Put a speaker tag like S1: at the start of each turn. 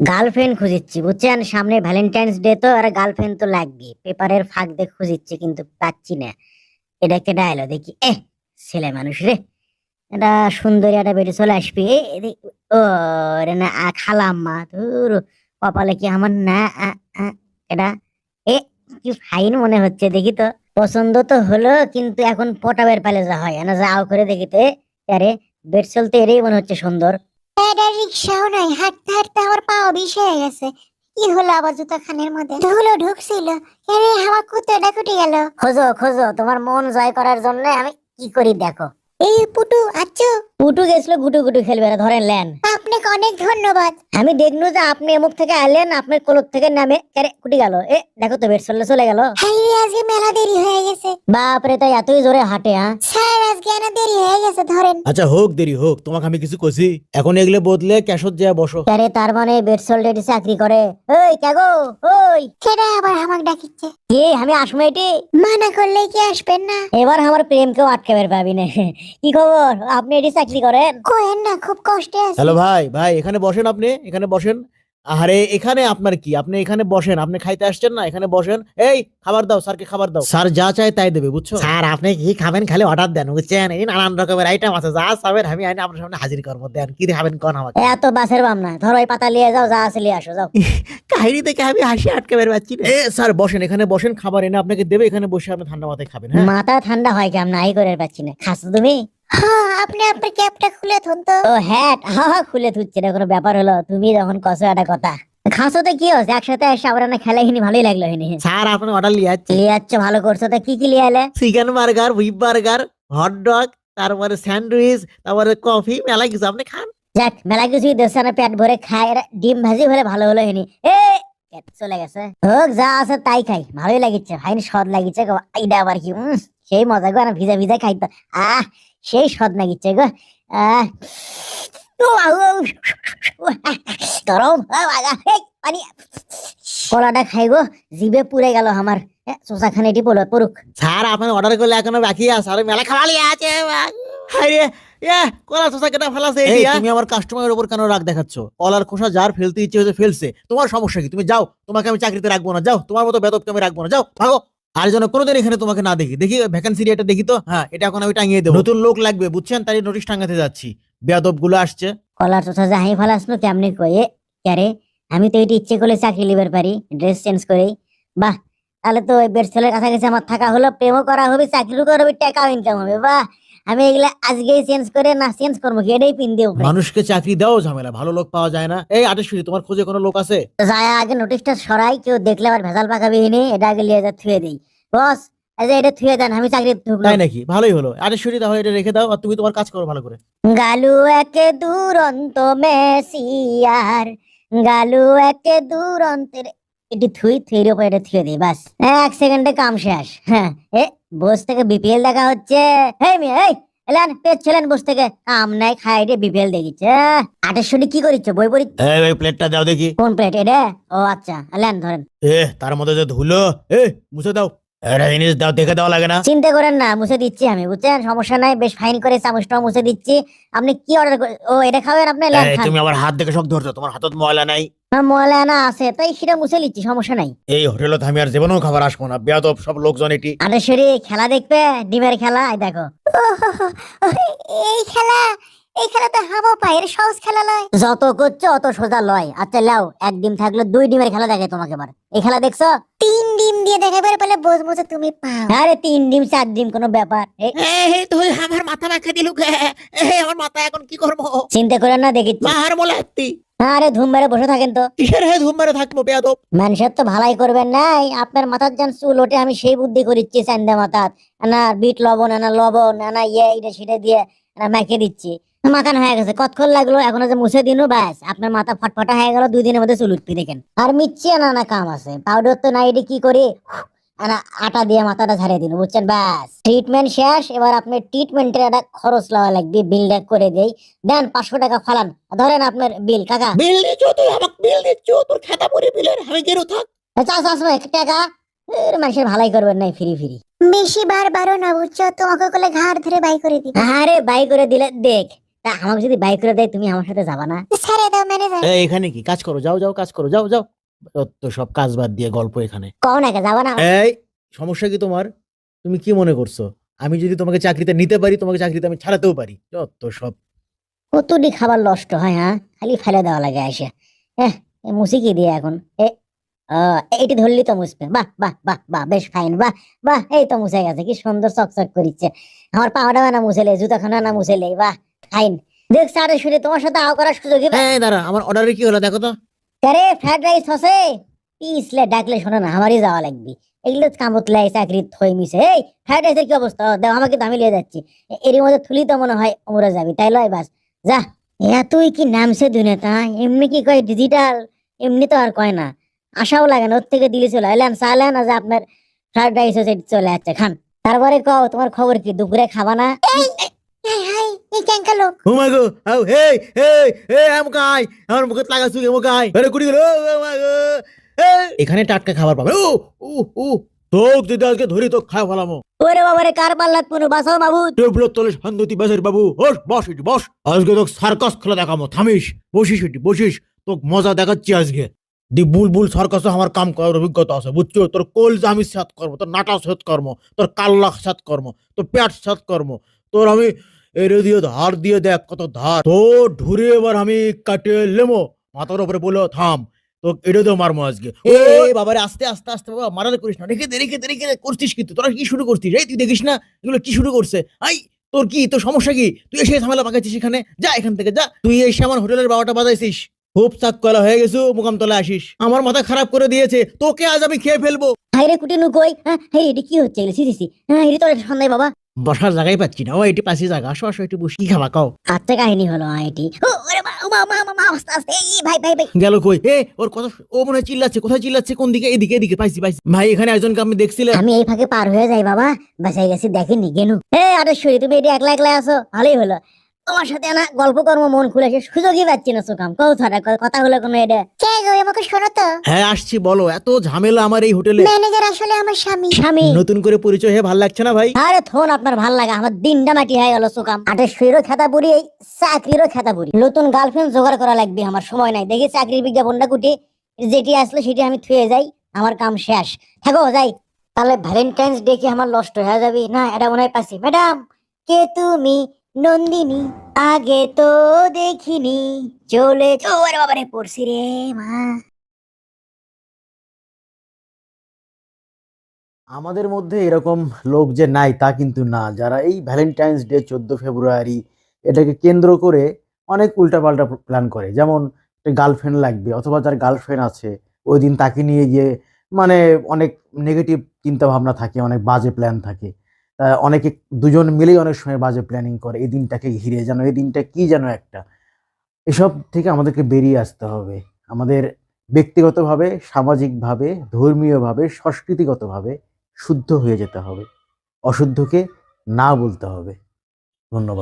S1: Girlfriend খুঁজিচ্ছি বুঝছেন, সামনে Valentine's day তো, আর গার্লফ্রেন্ড তো লাগবে। পেপারের ফাঁক দিয়ে খুঁজিচ্ছি কিন্তু পাচ্ছি না। এটা কেডা এলো দেখি, ছেলে মানুষ রে। এটা সুন্দরী একটা বেটে চলে আসবে। ও রে না, খালাম্মা ধুর, কপালে কি আমার না। এটা এ কি ফাইন মনে হচ্ছে, দেখি তো। পছন্দ তো হলো, কিন্তু এখন পটাবের পালে যা হয় না, যাও করে দেখি তো। আরে বেড চলতে এরই মনে হচ্ছে সুন্দর।
S2: এটা রিক্সাও নাই, হাঁটতে হাঁটতে আমার পাও বিষ হয়ে গেছে। কি হলো আবার জুতা খানের মধ্যে ধুলো ঢুকছিল। আরে আমার কুত্তাটা কুটে গেল।
S1: খোঁজো খোঁজো, তোমার মন জয় করার জন্য আমি কি করি দেখো।
S2: এই পুটু আচ্ছু,
S1: পুটু গেছিল গুটু গুটু খেলবে না, ধরেন লেন।
S2: আপনাকে অনেক ধন্যবাদ।
S1: আমি দেখনু যে আপনি এমুক থেকে আইলেন, আপনার কোলর থেকে নামে কেরে কুটি গেল। দেখো তো বেড চলে চলে গেল।
S2: হাই রে, আজকে মেলা দেরি হয়ে গেছে।
S1: বাপরে, তাই এতই জোরে হাঁটে? হ্যাঁ
S2: স্যার, আজকে না দেরি হয়ে গেছে, ধরেন।
S3: আচ্ছা হোক, দেরি হোক, তোমাকে আমি কিছু কইছি? এখন এগুলো বদলে ক্যাশত যায় বসো।
S1: আরে তার মানে বেড সোল্ডের চাকরি করে? ওই কাগো, ওই
S2: সেটা আবার আমাকে ডাকিচ্ছে।
S1: কি আমি আসবো এটি?
S2: মানা করলে কি আসবেন না?
S1: এবার আমার প্রেমকেও আটকাবে পাবি না। কি খবর, আপনি এটি চাকরি করেন?
S2: কোয়েন না, খুব কষ্টে আছি।
S3: হ্যালো ভাই, ভাই এখানে বসেন, আপনি এখানে বসেন। আরে এখানে আপনার কি, আপনি এখানে বসেন, আপনি খাইতে আসছেন না, এখানে বসেন। এই খাবার দাও, স্যারকে খাবার দাও, স্যার যা চায় তাই দেবে, বুঝছো?
S4: স্যার আপনি কি খাবেন, খালি অর্ডার দেন বুঝছেন। এই নানান রকমের আইটেম আছে, যা চাবেন আমি আইনে আপনার সামনে হাজির করবো। দেন কি খাবেন কোন আমাকে।
S1: এত বাসের বাম না, ধরো এই পাতা নিয়ে যাও, যা আছে নিয়ে আসো যাও।
S4: কাহিনী থেকে আমি হাসি আটকে বের পাচ্ছি না।
S3: স্যার বসেন, এখানে বসেন, খাবার এনে আপনাকে দেবে, এখানে বসে আপনি ঠান্ডা মাথায় খাবেন। হ্যাঁ
S1: মাথা ঠান্ডা হয় কেমন, নাই করে পাচ্ছি না। খাসো তুমি?
S2: হ্যাঁ, আপনি আপনার ক্যাপটা খুলে থুন তো।
S1: ও হ্যাঁ, হা খুলে থুচ্ছে না, কোনো ব্যাপার হলো? তুমি যখন কসো একটা কথা। খাসোতে কি হচ্ছে, একসাথে এসে আবার না খেলা হিনি, ভালোই লাগলো হিনি।
S4: স্যার আপনি অর্ডার লিয়ে যাচ্ছে
S1: লিয়ে যাচ্ছ, ভালো করছো। তা কি কি লিয়ে এলে?
S4: Chicken burger, whip burger, hot dog, তারপরে স্যান্ডউইচ, তারপরে কফি, মেলা কিছু আপনি খান।
S1: যাক, মেলা কিছুই দেশে না, পেট ভরে খায়। এরা ডিম ভাজি হলে ভালো হলো হিনি। পেট চলে গেছে। হোক, যা আছে তাই খাই, ভালোই লাগিচ্ছে ভাই, স্বাদ লাগিচ্ছে গো। এইটা আবার কি, সেই মজা গো, না ভিজা ভিজা খাইতো। সেই স্বাদ লাগিচ্ছে গো। আহ ও, গরম পানি। কলাটা খাই গো, জিভে পুড়ে গেল আমার। শোষা খানে এটি পড়ুক।
S4: স্যার আপনার অর্ডার করলে এখনো বাকি আছে, আর মেলা খাওয়া লিয়ে আছে। আরে কলা শসা কেটে ফেলাছে
S3: এই,
S4: এটি।
S3: তুমি আমার কাস্টমারের উপর কেন রাগ দেখাচ্ছ? কলার খোসা যার ফেলতে ইচ্ছে হয়েছে ফেলছে, তোমার সমস্যা কি? তুমি যাও, তোমাকে আমি চাকরিতে রাখবো না, যাও, তোমার মতো বেতনকে আমি রাখবো না, যাও ভাগো। আর যেন কোনোদিন এখানে তোমাকে না দেখি। দেখি ভ্যাকেন্সি এটা দেখি তো। হ্যাঁ, এটা এখন আমি টাঙিয়ে দেবো, নতুন লোক লাগবে বুঝছেন, তাই নোটিশ টাঙাতে যাচ্ছি। বেয়াদব গুলো আসছে।
S1: কলার চোষা যে হাই ফেলাস নো কেমনি কয়ে ক্যারে? আমি তো এটি ইচ্ছে করলে চাকরি লিবার পারি, ড্রেস চেঞ্জ করেই। বাহ, তাহলে তো ওই বেড ছেলের কাছাকাছি আমার থাকা হলো, প্রেমও করা হবে, চাকরিও করা হবে, টাকাও ইনকাম হবে। বাহ, আমি এগুলা আজকেই চেঞ্জ করে না, চেঞ্জ করবো কি, এটাই পিন দিয়ে উপরে।
S3: মানুষকে চাকরি দেওয়া ঝামেলা, ভালো লোক পাওয়া যায় না। এই আটেশ্বরী, তোমার খোঁজে কোনো লোক আছে?
S1: যায় আগে নোটিশটা সরাই, কেউ দেখলে আবার ভেজাল পাকাবি নি, এটা আগে লিয়ে যা থুয়ে দেই। বস, এই যে এটা থুয়ে দেন, আমি চাকরি ঢুকলাম।
S3: তাই নাকি? ভালোই হলো। আটেশ্বরী, তাহলে এটা রেখে দাও, আর তুমি তোমার কাজ করো ভালো করে।
S1: গালু একে দুরন্ত মেসিয়ার, গালু একে দুরন্তের। এটি থুই থুইর উপর এটা থুয়ে দিই, বাস 1 সেকেন্ডে কাম শেষ। হ্যাঁ, বস থেকে বিপিএল দেখা হচ্ছে। এই মেয়ে, এই এলেন পেট ছেলেন বস থেকে, কাম নাই, খাই রে বিপিএল দেখিচ্ছে। 28 কি করিচ্ছ, বই পড়ি?
S3: এই প্লেটটা দাও দেখি।
S1: কোন প্লেট এটা? ও আচ্ছা, এলেন ধরেন।
S3: তার মধ্যে যে ধুলো, মুছে দাও। একটা জিনিস দাও, দেখে দেওয়া লাগে না?
S1: চিন্তা করেন না, মুছে দিচ্ছি আমি, বুঝছেন, সমস্যা নাই, বেশ ফাইন করে চামচটাও মুছে দিচ্ছি। আপনি কি অর্ডার করে? ও এটা খাবেন আপনি? লেন খান।
S3: তুমি আবার হাত দেখে সব ধরছো, তোমার হাতত ময়লা নাই?
S1: ময়লা না আছে, তাই সেটা মুছে নিচ্ছি, সমস্যা নাই।
S3: এই হোটেলত আমি আর জীবনেও খাবার আসবো না, বেয়াদব সব লোকজন এটি।
S1: আরে শরী, খেলা দেখবে, ডিমের খেলা, এই দেখো।
S2: এই খেলা, এই খেলা তো হামো পায়ের সহজ খেলা নয়।
S1: যত করছো অত সোজা লয়। আচ্ছা লাও, 1 ডিম থাকলো 2 ডিমের খেলা দেখে তোমাকে এবার। এই খেলা দেখছো?
S2: 3 ডিম দিয়ে দেখাবার পেলে বুঝবো যে তুমি পাও।
S1: আরে 3 ডিম 4 ডিম কোনো ব্যাপার।
S4: তুই আমার মাথা মাখে দিলু গে। আমার মাথা এখন কি করবো?
S1: চিন্তা করেন না, দেখিচ্ছি।
S4: মার বলে একটি
S1: আরে ধুম মেরে বসে থাকেন তো।
S4: কিসের ধুম মেরে থাকবো বেয়াদব?
S1: মানুষের তো ভালাই করবেন নাই, আপনার মাথার যেন চুল ওঠে, আমি সেই বুদ্ধি করিচ্ছি চান্দা মাথাত। না বিট লবণ, না লবণ, না এটা সেটা দিয়ে মাখিয়ে দিচ্ছি। মাখান হয়ে গেছে, কতক্ষণ লাগলো, এখনো যে মুছে দিনু, ব্যাস আপনার মাথা ফটফটা হয়ে গেল, 2 দিনের মধ্যে চুল উঠবি দেখেন। আর মিচ্ছি না কাম আছে, পাউডার তো নাই, এটি কি করি, আটা দিয়ে মাথাটা ঝাড়িয়ে দিন, বুঝছেন, ব্যাস ট্রিটমেন্ট শেষ। এবার আপনি ট্রিটমেন্টের একটা খরচ লওয়া লাগবে, বিলটা করে দেই। দেন 500 টাকা ফালান, ধরেন আপনার বিল। কাকা
S4: বিল দিচ্ছ? তুই আমাকে বিল দিচ্ছ? তোর খাতা পরে বিলের আমি গেরো থাক।
S1: টাকা মানুষের ভালাই করবেন নাই, ফ্রি ফ্রি।
S2: বেশি বারবারও না, বুঝছো, তোমাকে করলে ঘাড় ধরে বাই করে দিবে।
S1: আরে বাই করে দিলে দেখ, তা আমাকে যদি বাইক করে দেয় তুমি আমার সাথে যাবা না?
S2: ছেড়ে দাও ম্যানেজার।
S3: এখানে কি কাজ করো, যাও যাও কাজ করো, যাও যাও। তো সব কাজ বাদ দিয়ে গল্প এখানে।
S1: কও না কে যাবা না?
S3: এই সমস্যা কি তোমার? তুমি কি মনে করছো আমি যদি তোমাকে চাকরিতে নিতে পারি, তোমাকে চাকরিতে আমি ছাড়াতেও পারি? যত সব।
S1: কতটি খাবার নষ্ট হয়, হ্যাঁ খালি ফেলে দেওয়া লাগে এসে। মুসি কি দিয়ে এখন? এটি ধরলি তো মুছবে। বাহ বাহ বাহ বাহ, বেশ ফাইন। বাহ বাহ, এই তো মুছে গেছে, কি সুন্দর চকচক করিচ্ছে। আমার পাওয়াটা না মুছেলে, জুতাখানা না মুছেলে, বাহ ফাইন। দেখছ আরে শুনে তোমার সাথে আও করার সুযোগই পাই।
S3: এই দাঁড়া, আমার অর্ডারে কি হলো দেখো তো।
S1: আরে ফ্রাইড রাইস হসে পিছলে ডাকলে শোনো না, আমারই যাওয়া লাগবে। এগুলো কামতলে চাকরি থই মিছে। এই ফ্রাইড রাইসের কি অবস্থা? দাও আমাকে, তো আমি লিয়ে যাচ্ছি। এরই মধ্যে থুলি তো মনে হয় ওমরে যাবি, তাই লয় বাস যা। তুই কি নামছে দুনিয়াটা, এমনি কি কয় ডিজিটাল, এমনি তো আর কয় না। আশাও লাগে না, ওর থেকে দিলি চলে এলেন চালেন না যে আপনার ফ্রাইড রাইস হচ্ছে, চলে যাচ্ছে খান। তারপরে কও তোমার খবর কি, দুপুরে খাবা না?
S2: হাই হাই, এই ক্যাঙ্কা লোক।
S3: ও মাই গো, আও হেই হেই হেই আমকাই, আমার মুখে লাগাছু আমকাই। আরে কুড়ি গেল, ও মাই গো। এখানে টাটকা খাবার পাবে। ও ও ও, তোক যদি আজকে ধরি তো খায় ফেলামো।
S1: ওরে বাবারে, কার পাল্লাত পুনু বাঁচাও মাবুদ।
S3: টেবিলের তলে শান্তি বাজার বাবু, বস বস এটি বস। আজকে তোকে সার্কাস খেলা দেখামো, থামিস, বসিস এটি বসিস, তোকে মজা দেখাচ্ছি আজকে। দি বুলবুল সার্কাসে আমার কাম করার অভিজ্ঞতা আছে, বুঝছো? তোর কলজা আমি সাত করবো, তোর নাটা সাত করবো, তোর কাল্লা সাত করবো, তোর পেট সাত করবো, তোর আমি এরে দিয়ে ধার দিয়ে দেখ কত ধার, তোর ঢুরে এবার আমি কাটে লেমো মাথার উপরে বলো থাম, তো এটা তো মারমো আজকে। এ বাবারে, আস্তে আস্তে আস্তে বাবা, মারালে করিস না, রেখে দে রেখে দে রেখে দে। করছিস কিন্তু তোরা কি শুরু করছিস? এই তুই দেখিস না এগুলো কি শুরু করছে? আই তোর কি, তোর সমস্যা কি? তুই এসে ঝামেলা পাকাচ্ছিস এখানে, যা এখান থেকে যা। তুই এসে আমার হোটেলের বাবাটা বাজাইছিস, খুব চাক কলা হয়ে গেছো, মুকাম তলে আসিস, আমার মাথা খারাপ করে দিয়েছে, তোকে আজ আমি খেয়ে ফেলবো।
S1: হাইরে কুটিনু কই? হ্যাঁ এটি কি হচ্ছে? সিসি হ্যাঁ, এটি তো সন্দেহ বাবা।
S3: বসার জায়গায় পাচ্ছি না, ও এটি পাশে জায়গা, আসো আসো একটু বসি, কি খাবা কাও।
S1: আচ্ছা কাহিনী হলো এটি। ওরে মা মা মা মা মা, আস্তে আস্তে, এই ভাই ভাই ভাই।
S3: গেল কই? ওর কথা, ও মনে হয় চিল্লাচ্ছে, কোথায় চিল্লাচ্ছে, কোন দিকে? এদিকে এদিকে, পাইছি পাইছি ভাই, এখানে একজনকে আমি দেখছিলাম।
S1: আমি এই ফাঁকে পার হয়ে যাই বাবা, বাসায় গেছি দেখেনি গেনু। আরেশ্বরী, তুমি এটি একলা একলা আছো, ভালোই হলো। তোমার সাথে না গল্প কর্ম মন খুলে সে সুযোগই পাচ্ছি না সুকাম। কৌ ছড়া কথা হলো কোনো এটা?
S2: কে গো, আমাকে শোনো তো।
S3: হ্যাঁ আসছি, বলো। এত ঝামেলা আমার এই হোটেলে,
S2: ম্যানেজার আসলে আমার স্বামী।
S1: স্বামী?
S3: নতুন করে পরিচয় হয়ে ভালো লাগছে না ভাই।
S1: আরে থোন আপনার ভাল লাগে, আমার দিনটা মাটি হয়ে গেল সুকাম। আটেশ্বরীরও খেতা পুরি, এই চাকরিরও খেতা পুরি। নতুন গার্লফ্রেন্ড জোগাড় করা লাগবে, আমার সময় নাই। দেখি চাকরির বিজ্ঞাপনটা কুটি, যেটি আসলো সেটি আমি থুয়ে যাই, আমার কাম শেষ। থাকো যাই। তাহলে ভ্যালেন্টাইন্স ডে কি আমার নষ্ট হয়ে যাবে? না, এটা মনে হয় পাচ্ছি। ম্যাডাম, কে তুমি? নন্দিনী, আগে তো দেখিনি, চলে ওরে বাবারে, পড়ছি রে মা।
S3: আমাদের মধ্যে এরকম লোক যে নাই তা কিন্তু না, যারা এই ভ্যালেন্টাইন্স ডে 14 ফেব্রুয়ারি এটাকে কেন্দ্র করে অনেক উল্টাপাল্টা প্ল্যান করে। যেমন গার্লফ্রেন্ড লাগবে, অথবা যার গার্লফ্রেন্ড আছে ওই দিন তাকে নিয়ে গিয়ে, মানে অনেক নেগেটিভ চিন্তা ভাবনা থাকে, অনেক বাজে প্ল্যান থাকে। অনেকে দুজন মিলেই অনেক সময় বাজে প্ল্যানিং করে এই দিনটাকে ঘিরে, যেন এই দিনটা কি যেন একটা। এসব থেকে আমাদেরকে বেরিয়ে আসতে হবে। আমাদের ব্যক্তিগতভাবে, সামাজিকভাবে, ধর্মীয়ভাবে, সংস্কৃতিগতভাবে শুদ্ধ হয়ে যেতে হবে, অশুদ্ধকে না বলতে হবে। ধন্যবাদ।